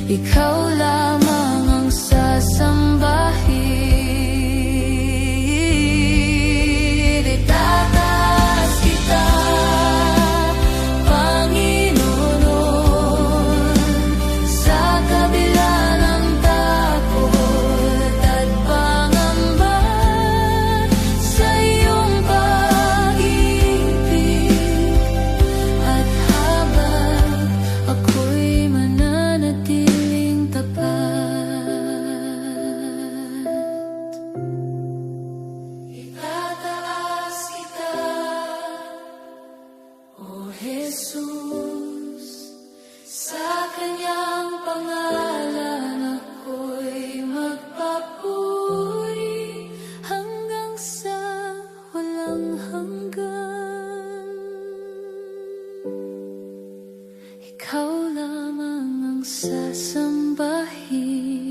ikaw lamang ang sasambahin. Itataas kita, Panginoon, sa kabila ng takot at pangamba, sa iyong pag-ibig. At habang ako'y mananatiling tapat, itataas kita, O Jesus, sa kanyang pangalan ako'y magpapuri hanggang sa walang hanggan. Ikaw lamang ang sasambahin.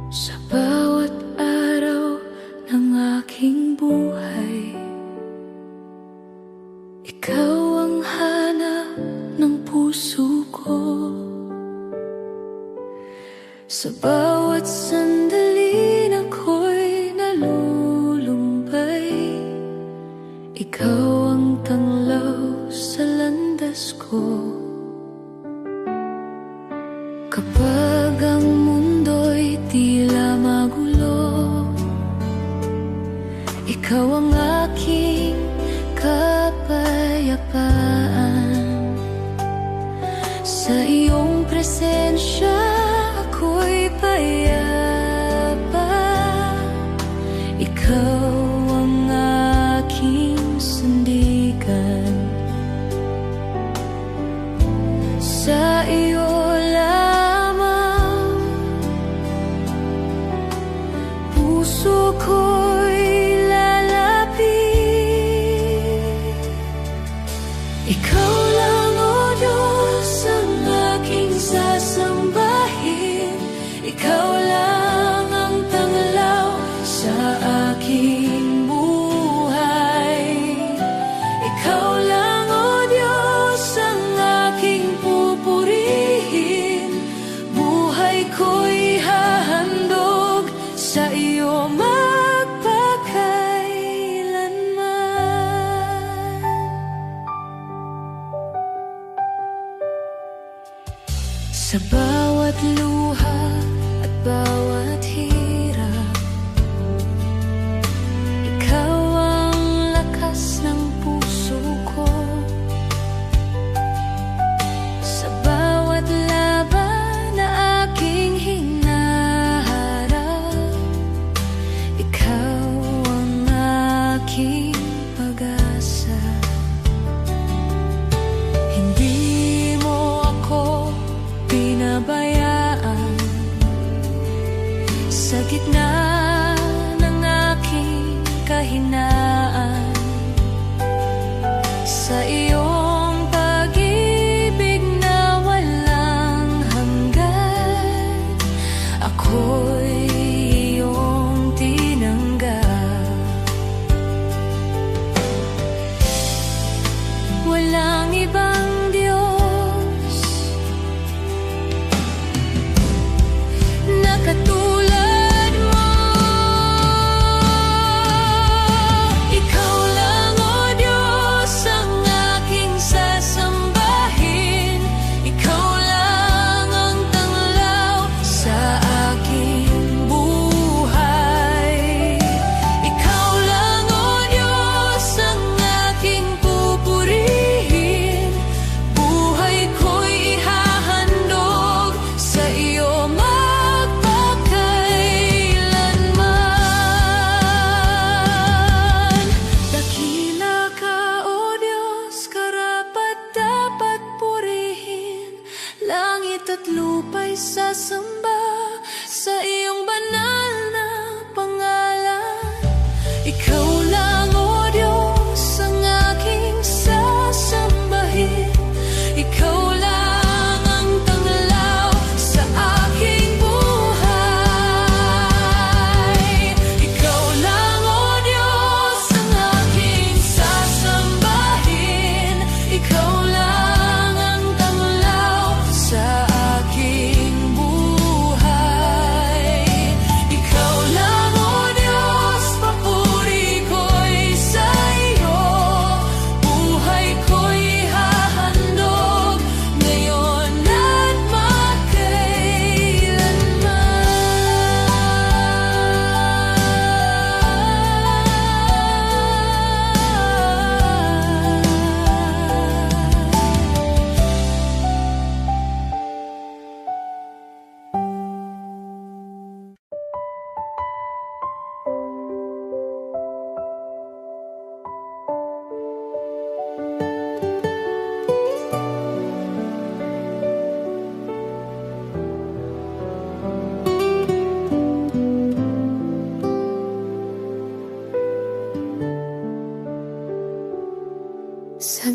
Sa bawat araw ng aking buhay, ikaw ang hanap ng puso ko. Sa bawat sandali na ako'y nalulumbay, ikaw ang tanglaw sa landas ko. Kapag ang mundo'y tila magulo, ikaw ang aking kapayapaan. Sa iyong presensya ako'y payapa. Ikaw ang aking sandigan. Sa iyo lamang puso ko'y lalapit. Ikaw lang, O Diyos, ang aking sasambahin. Ikaw lang ang tanglaw sa aking buhay. Ikaw lang, O Diyos, ang aking pupurihin. Buhay ko'y hahandog sa iyo magpakailanman. Sa bawat luha at bawat hirap, ikaw ang lakas ng puso ko. Sa bawat laban na aking hinaharap, ikaw ang aking pag-asa. Hindi mo ako pinabayaan. Sa gitna ng aking kahinaan, sa iyong pag-ibig na walang hanggan, ako'y iyong tinanggap. Walang ibang Diyos na katulad mo.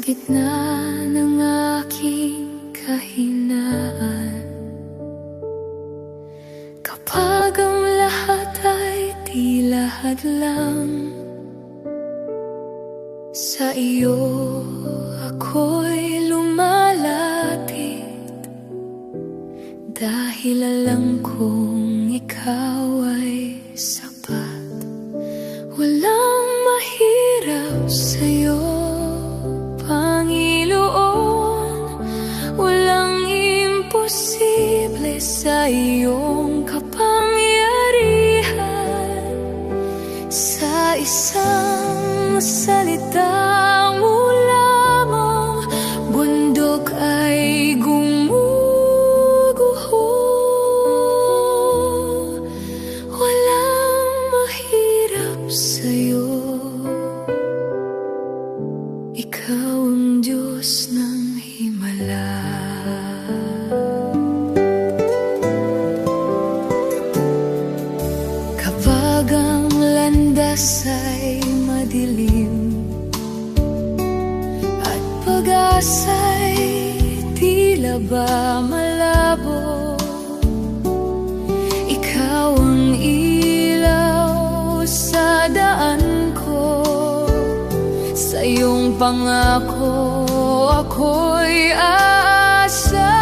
gitna ng aking kahinaan, kapag ang lahat ay tila hadlang, sa iyo ako'y lumalapit, dahil alam kong ikaw ay sapat. Walang mahirap sa'yo, Panginoon. Walang imposible sa iyong kapangyarihan. Sa isang salita mo lamang, bundok ay gumuguho. Walang mahirap sa'yo, ikaw ang Diyos ng himala. Kapag ang landas ay madilim at pag-asa'y tila ba malabo, ikaw ang ilaw sa daan ko. Sa iyong pangako ako'y aasa.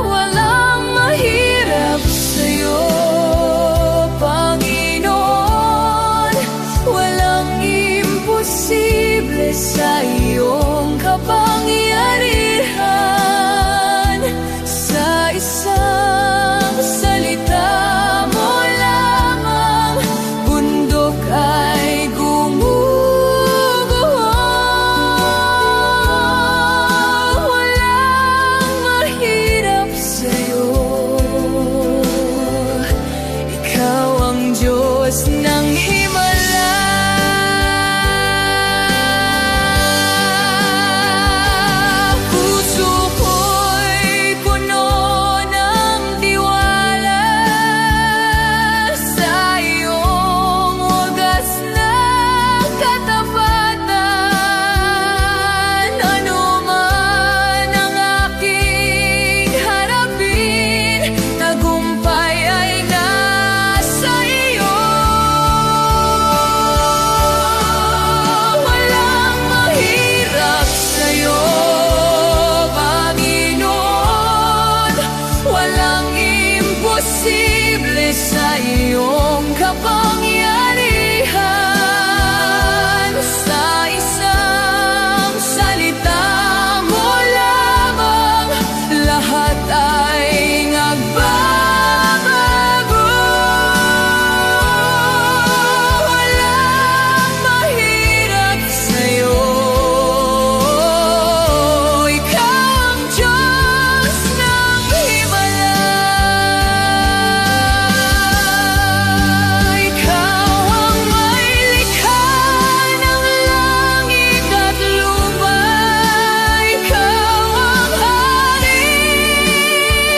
Walang mahirap sa'yo, Panginoon. Walang imposible sa iyong kapangyarihan. Sa isang salita mo lamang, bundok ay gumuguho. Walang mahirap sa'yo, ikaw ang Diyos ng himala. Puso ko'y puno ng tiwala sa iyong wagas na katapatan. Ano man ang aking harapin, tagumpay ay nasa iyo. Walang mahirap sa'yo, Panginoon. Walang imposible sa iyong kapangyarihan. Sa isang salita mo lamang, lahat ay nagbabago. Walang mahirap sa'yo, ikaw ang Diyos ng himala. Ikaw ang may likha ng langit at lupa. Ikaw ang hari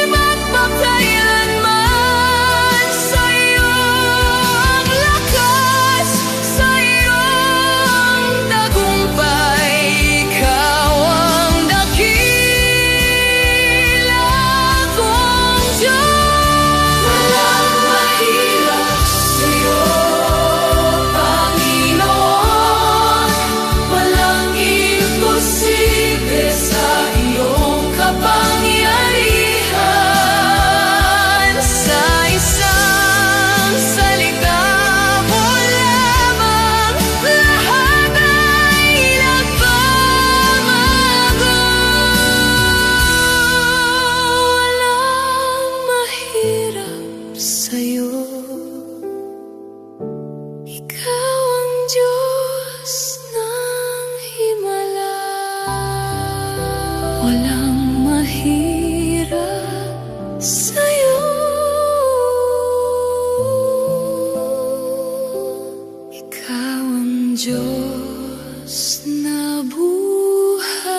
magpakailanman. Sa iyo ang lakas, sa iyo ang tagumpay. Ikaw ang dakila kong Diyos. Walang mahirap sa'yo, Panginoon. Walang imposible sa iyong kapangyarihan. Sa isang salita mo lamang, lahat ay nagbabago. Walang mahirap sa'yo, ikaw ang Diyos ng himala. Walang mahirap sa'yo, ikaw ang Diyos na buhay.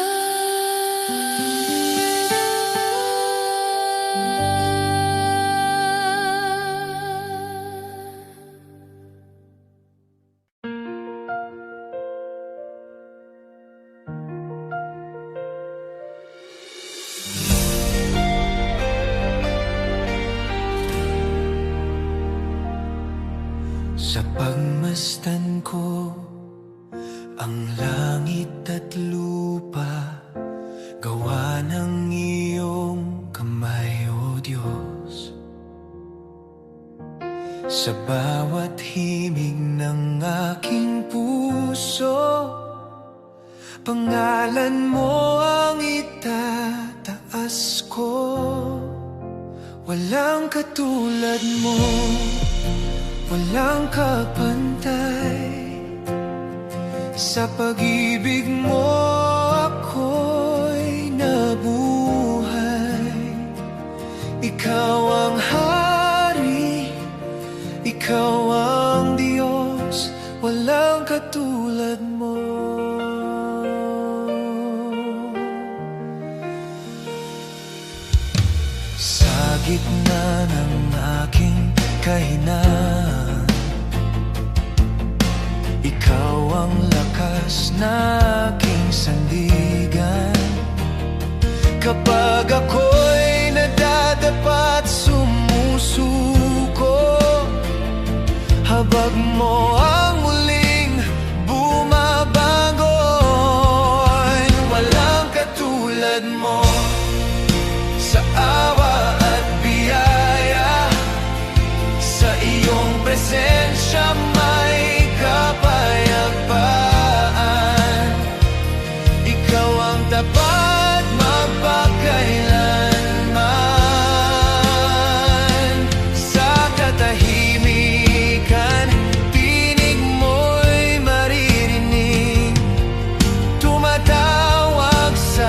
Sa pagmasdan ko ang langit at lupa, gawa ng iyong kamay, O Diyos. Sa bawat himig ng aking puso, pangalan mo ang itataas ko. Walang katulad mo, walang kapantay. Sa pag-ibig mo ako'y nabuhay. Ikaw ang hari, ikaw ang Diyos, walang katulad mo. Sa gitna ng aking kahinaan, ikaw ang lakas na aking sandigan. Kapag ako'y nadadapat sumusuko, habag mo ang muling bumabangon. Walang katulad mo sa awa at biyaya, sa iyong presensya may kapayapaan. Ikaw ang tapat magpakailanman. Sa katahimikan, tinig mo'y maririnig, tumatawag sa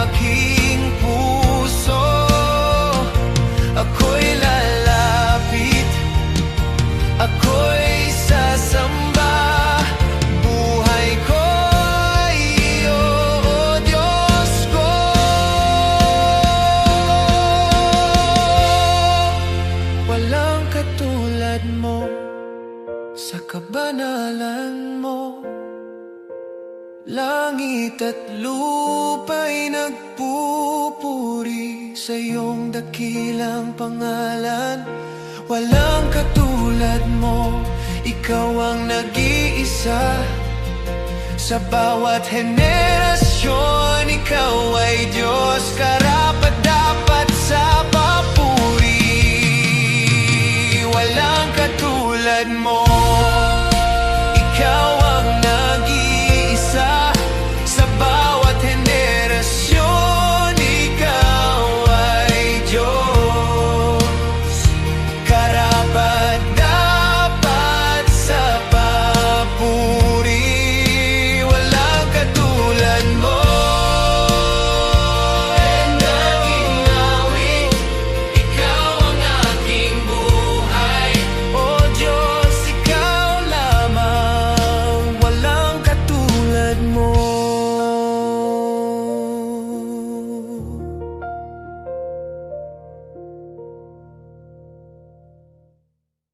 aking puso. Ako'y lalapit, ako'y sasamba. Buhay ko ay iyo, O Diyos ko. Walang katulad mo, sa kabanalan mo. Langit at lupa'y nagpupuri sa iyong dakilang pangalan. Walang katulad mo, ikaw ang nag-iisa. Sa bawat henerasyon, ikaw ay Diyos, karapat-dapat sa papuri. Walang katulad mo.